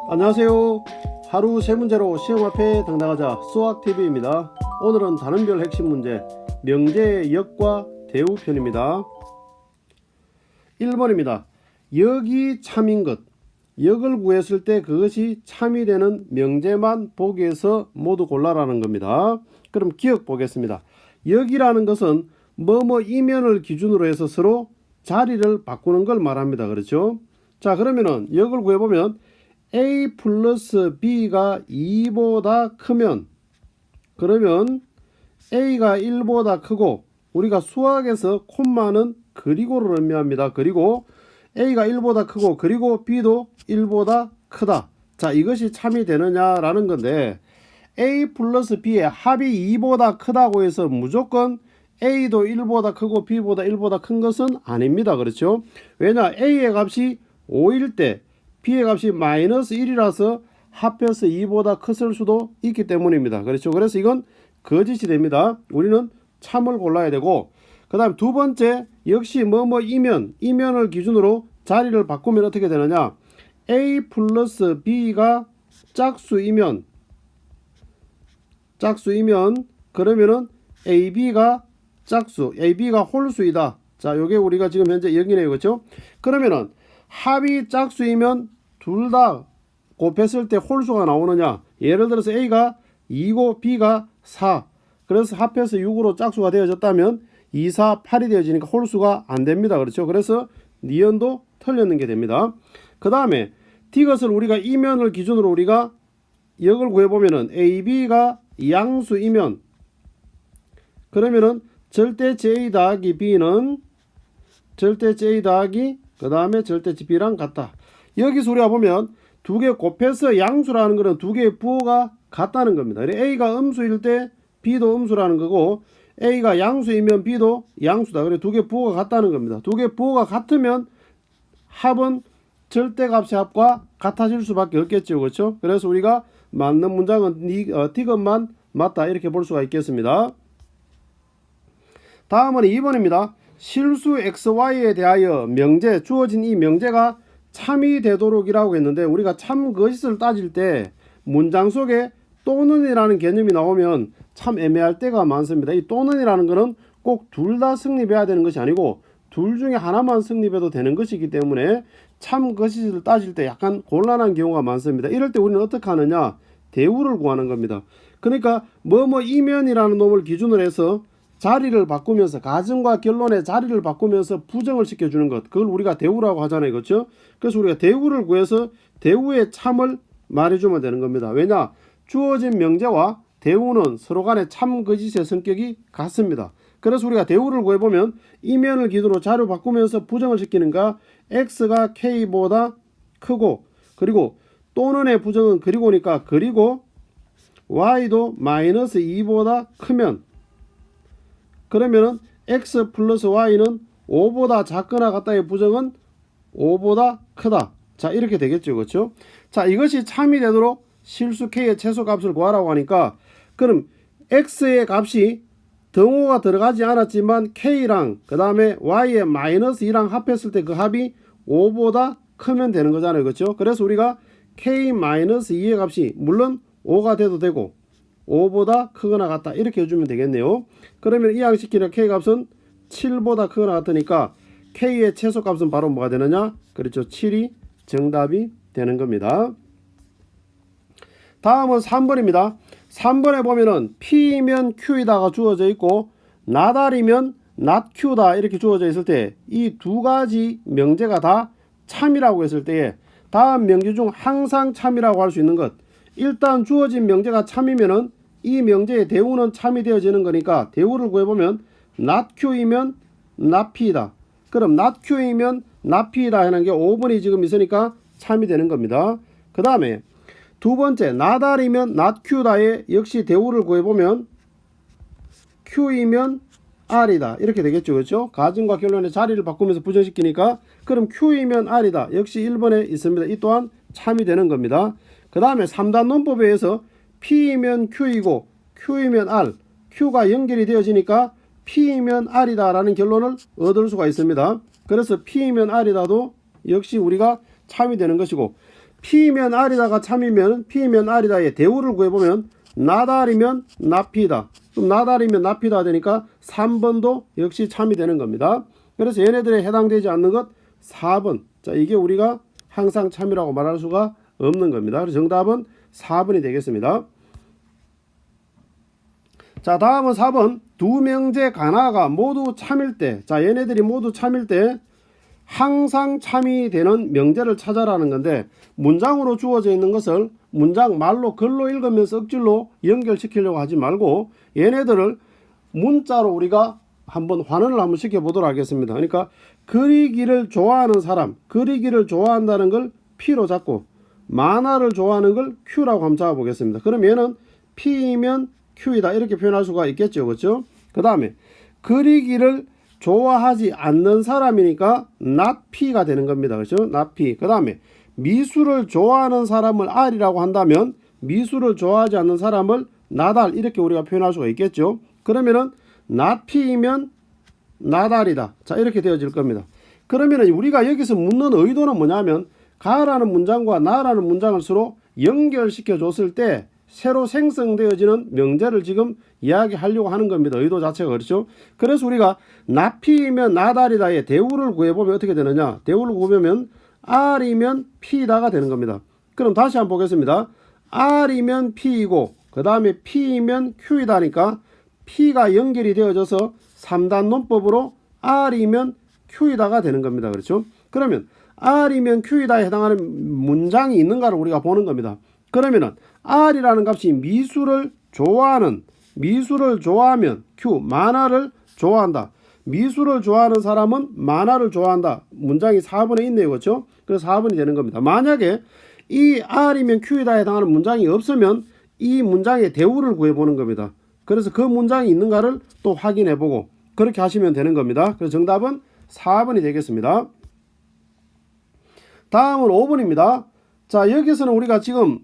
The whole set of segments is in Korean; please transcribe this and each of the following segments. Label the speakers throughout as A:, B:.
A: 안녕하세요. 하루 세 문제로 시험 앞에 당당하자 수학TV입니다. 오늘은 단원별 핵심 문제 명제의 역과 대우 편입니다. 1번입니다. 역이 참인 것. 역을 구했을 때 그것이 참이 되는 명제만 보기에서 모두 골라라는 겁니다. 그럼 기억 보겠습니다. 역이라는 것은 뭐뭐 이면을 기준으로 해서 서로 자리를 바꾸는 걸 말합니다. 그렇죠? 자, 그러면은 역을 구해보면 A 플러스 B가 2보다 크면, 그러면 A가 1보다 크고, 우리가 수학에서 콤마는 그리고를 의미합니다. 그리고 A가 1보다 크고 그리고 B도 1보다 크다. 자, 이것이 참이 되느냐라는 건데, A 플러스 B의 합이 2보다 크다고 해서 무조건 A도 1보다 크고 B보다 1보다 큰 것은 아닙니다. 그렇죠? 왜냐? A의 값이 5일 때 B의 값이 마이너스 1이라서 합해서 2보다 컸을 수도 있기 때문입니다. 그렇죠? 그래서 이건 거짓이 됩니다. 우리는 참을 골라야 되고, 그 다음 두 번째, 역시 이면을 기준으로 자리를 바꾸면 어떻게 되느냐? A 플러스 B가 짝수이면 그러면은 AB가 AB가 홀수이다. 자, 요게 우리가 지금 현재 여기네요. 그렇죠? 그러면은 합이 짝수이면 둘 다 곱했을 때 홀수가 나오느냐? 예를 들어서 A가 2고 B가 4. 그래서 합해서 6으로 짝수가 되어졌다면 2, 4, 8이 되어지니까 홀수가 안 됩니다. 그렇죠? 그래서 니은도 틀렸는 게 됩니다. 그 다음에 이것을 우리가 이면을 기준으로 우리가 역을 구해보면은 AB가 양수이면, 그러면은 절대치 A 더하기 B는 절대치 A 더하기 그 다음에 절대치 B랑 같다. 여기서 우리가 보면 두 개 곱해서 양수라는 것은 두 개의 부호가 같다는 겁니다. A가 음수일 때 B도 음수라는 거고, A가 양수이면 B도 양수다. 그래 두 개 부호가 같다는 겁니다. 두 개 부호가 같으면 합은 절대값의 합과 같아질 수밖에 없겠죠. 그렇죠? 그래서 우리가 맞는 문장은 디귿만 맞다 이렇게 볼 수가 있겠습니다. 다음은 2번입니다. 실수 XY에 대하여 명제, 주어진 이 명제가 참이 되도록이라고 했는데, 우리가 참 거짓을 따질 때 문장 속에 또는이라는 개념이 나오면 참 애매할 때가 많습니다. 이 또는이라는 것은 꼭 둘 다 성립해야 되는 것이 아니고 둘 중에 하나만 성립해도 되는 것이기 때문에 참 거짓을 따질 때 약간 곤란한 경우가 많습니다. 이럴 때 우리는 어떻게 하느냐? 대우를 구하는 겁니다. 그러니까 이면이라는 놈을 기준으로 해서 자리를 바꾸면서, 가정과 결론의 자리를 바꾸면서 부정을 시켜주는 것, 그걸 우리가 대우라고 하잖아요. 그렇죠? 그래서 우리가 대우를 구해서 대우의 참을 말해주면 되는 겁니다. 왜냐? 주어진 명제와 대우는 서로 간에 참 거짓의 성격이 같습니다. 그래서 우리가 대우를 구해보면 이면을 기준으로 자료 바꾸면서 부정을 시키는가, x가 k보다 크고, 그리고 또는의 부정은 그리고니까 그리고 y도 마이너스 2보다 크면, 그러면은 x 플러스 y는 5보다 작거나 같다의 부정은 5보다 크다. 자, 이렇게 되겠죠. 그렇죠? 자, 이것이 참이 되도록 실수 k의 최소값을 구하라고 하니까, 그럼 x의 값이 등호가 들어가지 않았지만 k랑 그 다음에 y의 마이너스 2랑 합했을 때 그 합이 5보다 크면 되는 거잖아요. 그렇죠? 그래서 우리가 k 마이너스 2의 값이 물론 5가 돼도 되고 5보다 크거나 같다 이렇게 해주면 되겠네요. 그러면 이항시키는 k 값은 7보다 크거나 같으니까 k의 최소값은 바로 뭐가 되느냐? 그렇죠. 7이 정답이 되는 겁니다. 다음은 3번입니다. 3번에 보면은 P이면 Q이다가 주어져 있고 나달이면 not Q다 이렇게 주어져 있을 때 이 두 가지 명제가 다 참이라고 했을 때에 다음 명제 중 항상 참이라고 할 수 있는 것, 일단 주어진 명제가 참이면은 이 명제의 대우는 참이 되어지는 거니까 대우를 구해보면 not Q이면 not P이다. 그럼 not Q이면 not P이다 하는 게 5번이 지금 있으니까 참이 되는 겁니다. 그 다음에 두 번째, 나달이면 not Q다에 역시 대우를 구해보면 Q이면 R이다. 이렇게 되겠죠. 그렇죠? 가정과 결론의 자리를 바꾸면서 부정시키니까 그럼 Q이면 R이다. 역시 1번에 있습니다. 이 또한 참이 되는 겁니다. 그 다음에 3단 논법에 의해서 P이면 Q이고 Q이면 R, Q가 연결이 되어지니까 P이면 R이다 라는 결론을 얻을 수가 있습니다. 그래서 P면 R이다도 역시 우리가 참이 되는 것이고, P면 R이다가 참이면 P면 R이다의 대우를 구해보면 나달이면 나피다. 그럼 나달이면 나피다 되니까 3번도 역시 참이 되는 겁니다. 그래서 얘네들에 해당되지 않는 것 4번. 자, 이게 우리가 항상 참이라고 말할 수가 없는 겁니다. 그래서 정답은 4번이 되겠습니다. 자, 다음은 4번. 두 명제 가나가 모두 참일 때, 자, 얘네들이 모두 참일 때 항상 참이 되는 명제를 찾아라는 건데, 문장으로 주어져 있는 것을 문장 말로 글로 읽으면서 억지로 연결시키려고 하지 말고 얘네들을 문자로 우리가 한번 환원을 한번 시켜보도록 하겠습니다. 그러니까 그리기를 좋아하는 사람, 그리기를 좋아한다는 걸 P로 잡고 만화를 좋아하는 걸 Q라고 한번 잡아보겠습니다. 그럼 얘는 P이면 Q이다 이렇게 표현할 수가 있겠죠. 그렇죠? 그 다음에 그리기를 좋아하지 않는 사람이니까 not P가 되는 겁니다. 그렇죠? not P. 그 다음에 미술을 좋아하는 사람을 R이라고 한다면 미술을 좋아하지 않는 사람을 not R 이렇게 우리가 표현할 수가 있겠죠. 그러면은 not P이면 not R이다. 자, 이렇게 되어질 겁니다. 그러면은 우리가 여기서 묻는 의도는 뭐냐면 가라는 문장과 나라는 문장을 서로 연결시켜 줬을 때 새로 생성되어지는 명제를 지금 이야기하려고 하는 겁니다. 의도 자체가 그렇죠. 그래서 우리가 나피이면 나달이다의 대우를 구해보면 어떻게 되느냐. 대우를 구해보면 R이면 P다가 되는 겁니다. 그럼 다시 한번 보겠습니다. R이면 P이고 그 다음에 P이면 Q이다니까 P가 연결이 되어져서 3단 논법으로 R이면 Q이다가 되는 겁니다. 그렇죠. 그러면 R이면 Q이다에 해당하는 문장이 있는가를 우리가 보는 겁니다. 그러면은 R이라는 값이 미술을 좋아하면 Q, 만화를 좋아한다. 미술을 좋아하는 사람은 만화를 좋아한다. 문장이 4번에 있네요. 그렇죠? 그래서 4번이 되는 겁니다. 만약에 이 R이면 Q이다에 해당하는 문장이 없으면 이 문장의 대우를 구해보는 겁니다. 그래서 그 문장이 있는가를 또 확인해보고 그렇게 하시면 되는 겁니다. 그래서 정답은 4번이 되겠습니다. 다음은 5번입니다. 자, 여기서는 우리가 지금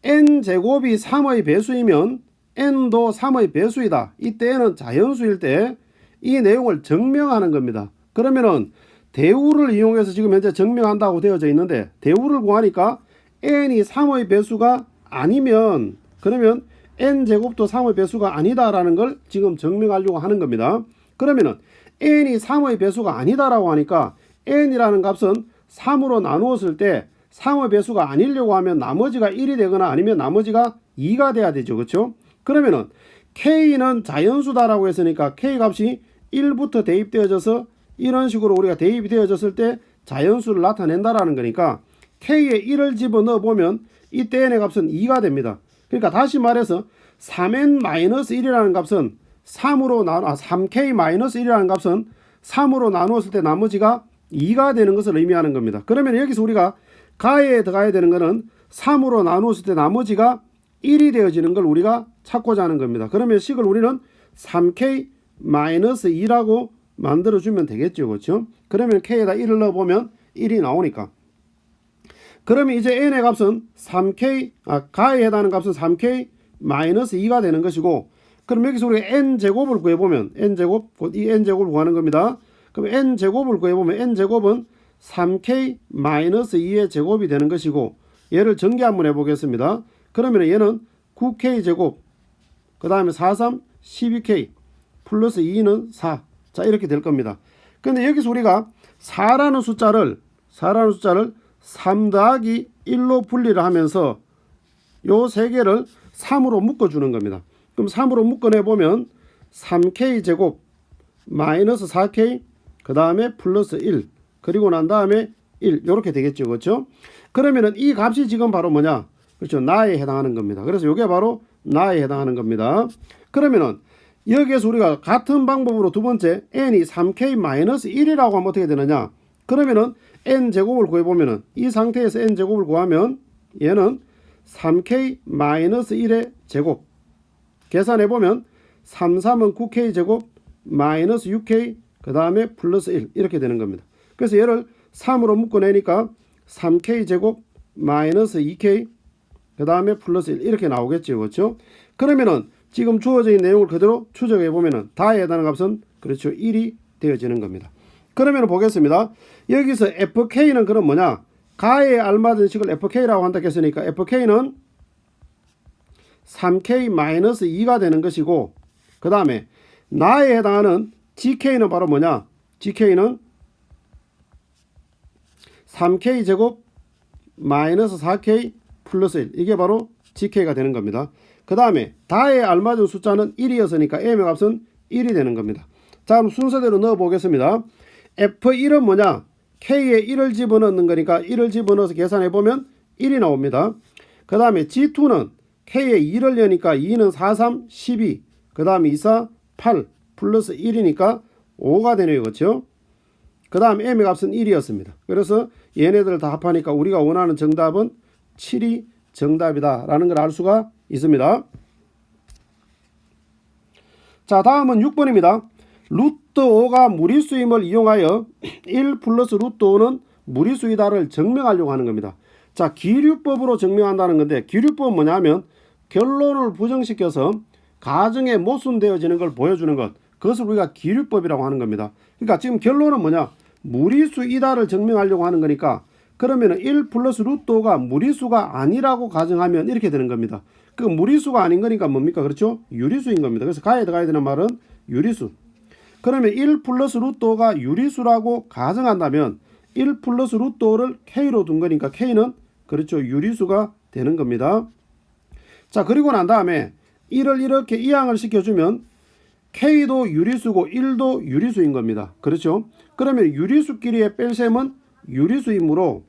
A: n제곱이 3의 배수이면 n도 3의 배수이다. 이때 n은 자연수일 때 이 내용을 증명하는 겁니다. 그러면은 대우를 이용해서 지금 현재 증명한다고 되어져 있는데 대우를 구하니까 n이 3의 배수가 아니면 그러면 n제곱도 3의 배수가 아니다라는 걸 지금 증명하려고 하는 겁니다. 그러면은 n이 3의 배수가 아니다라고 하니까 n이라는 값은 3으로 나누었을 때 3의 배수가 아니려고 하면 나머지가 1이 되거나 아니면 나머지가 2가 돼야 되죠. 그렇죠? 그러면은 K는 자연수다라고 했으니까 K 값이 1부터 대입되어져서 이런 식으로 우리가 대입이 되어졌을 때 자연수를 나타낸다라는 거니까 K에 1을 집어넣어 보면 이때 n의 값은 2가 됩니다. 그러니까 다시 말해서 3n-1이라는 값은 3k-1이라는 값은 3으로 나누었을 때 나머지가 2가 되는 것을 의미하는 겁니다. 그러면 여기서 우리가 가에 들어가야 되는 것은 3으로 나누었을 때 나머지가 1이 되어지는 걸 우리가 찾고자 하는 겁니다. 그러면 식을 우리는 3k-2라고 만들어주면 되겠죠. 그렇죠? 그러면 k에다 1을 넣어보면 1이 나오니까. 그러면 이제 n의 값은 가에 해당하는 값은 3k-2가 되는 것이고, 그럼 여기서 우리가 n제곱을 구해보면 n제곱, 곧 이 n제곱을 구하는 겁니다. 그럼 n제곱을 구해보면 n제곱은 3k-2의 제곱이 되는 것이고, 얘를 전개 한번 해보겠습니다. 그러면 얘는 9k제곱, 그 다음에 4, 3, 12k, 플러스 2는 4. 자, 이렇게 될 겁니다. 근데 여기서 우리가 4라는 숫자를 3 더하기 1로 분리를 하면서 요 세 개를 3으로 묶어주는 겁니다. 그럼 3으로 묶어내보면 3k제곱 마이너스 4k 그 다음에 플러스 1 그리고 난 다음에 1 요렇게 되겠죠. 그렇죠? 그러면은 이 값이 지금 바로 뭐냐? 그렇죠. 나에 해당하는 겁니다. 그래서 요게 바로 나에 해당하는 겁니다. 그러면은 여기에서 우리가 같은 방법으로 두 번째 n이 3k-1이라고 하면 어떻게 되느냐? 그러면은 n제곱을 구해보면은 이 상태에서 n제곱을 구하면 얘는 3k-1의 제곱 계산해보면 3, 3은 9k제곱 마이너스 6k 그 다음에 플러스 1 이렇게 되는 겁니다. 그래서 얘를 3으로 묶어내니까 3k제곱 마이너스 2k 그 다음에 플러스 1 이렇게 나오겠죠. 그렇죠? 그러면은 지금 주어져 있는 내용을 그대로 추적해 보면은 다에 해당하는 값은 그렇죠 1이 되어지는 겁니다. 그러면 보겠습니다. 여기서 fk는 그럼 뭐냐? 가에 알맞은 식을 fk라고 한다 했으니까 fk는 3k-2가 되는 것이고, 그 다음에 나에 해당하는 gk는 바로 뭐냐? gk는 3k 제곱 마이너스 4k 플러스 1, 이게 바로 gk가 되는 겁니다. 그 다음에 다에 알맞은 숫자는 1이었으니까 m의 값은 1이 되는 겁니다. 자, 그럼 순서대로 넣어 보겠습니다. f1은 뭐냐? k에 1을 집어넣는 거니까 1을 집어넣어서 계산해 보면 1이 나옵니다. 그 다음에 g2는 k에 2를 넣으니까 2는 4, 3, 12, 그 다음에 2, 4, 8 플러스 1이니까 5가 되네요. 그렇죠? 그 다음 m의 값은 1이었습니다. 그래서 얘네들 다 합하니까 우리가 원하는 정답은 7이 정답이다 라는 걸 알 수가 있습니다. 자, 다음은 6번입니다. 루트 5가 무리수임을 이용하여 1 플러스 루트 5는 무리수이다를 증명하려고 하는 겁니다. 자, 기류법으로 증명한다는 건데, 기류법은 뭐냐면 결론을 부정시켜서 가정에 모순되어지는 걸 보여주는 것, 그것을 우리가 기류법이라고 하는 겁니다. 그러니까 지금 결론은 뭐냐? 무리수이다를 증명하려고 하는 거니까, 그러면 1 플러스 루트 5가 무리수가 아니라고 가정하면 이렇게 되는 겁니다. 그 무리수가 아닌 거니까 뭡니까? 그렇죠? 유리수인 겁니다. 그래서 가에 들어가야 되는 말은 유리수. 그러면 1 플러스 루트 5가 유리수라고 가정한다면 1 플러스 루트 5를 k로 둔 거니까 k는 그렇죠, 유리수가 되는 겁니다. 자, 그리고 난 다음에 1을 이렇게 이항을 시켜주면 k도 유리수고 1도 유리수인 겁니다. 그렇죠? 그러면 유리수끼리의 뺄셈은 유리수이므로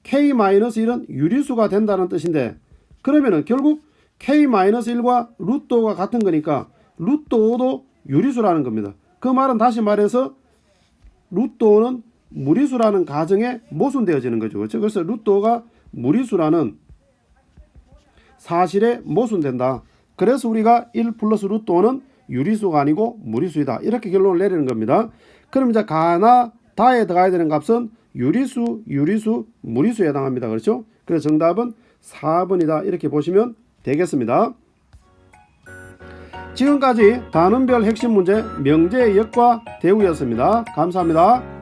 A: k-1은 유리수가 된다는 뜻인데, 그러면은 결국 k-1과 루트 5가 같은 거니까 루트 5도 유리수라는 겁니다. 그 말은 다시 말해서 루트 5는 무리수라는 가정에 모순되어지는 거죠. 그렇죠? 그래서 루트 5가 무리수라는 사실에 모순된다. 그래서 우리가 1 플러스 루트 5는 유리수가 아니고 무리수이다, 이렇게 결론을 내리는 겁니다. 그럼 이제 가나 다에 들어가야 되는 값은 유리수, 무리수에 해당합니다. 그렇죠? 그래서 정답은 4번이다, 이렇게 보시면 되겠습니다. 지금까지 단원별 핵심 문제 명제의 역과 대우였습니다. 감사합니다.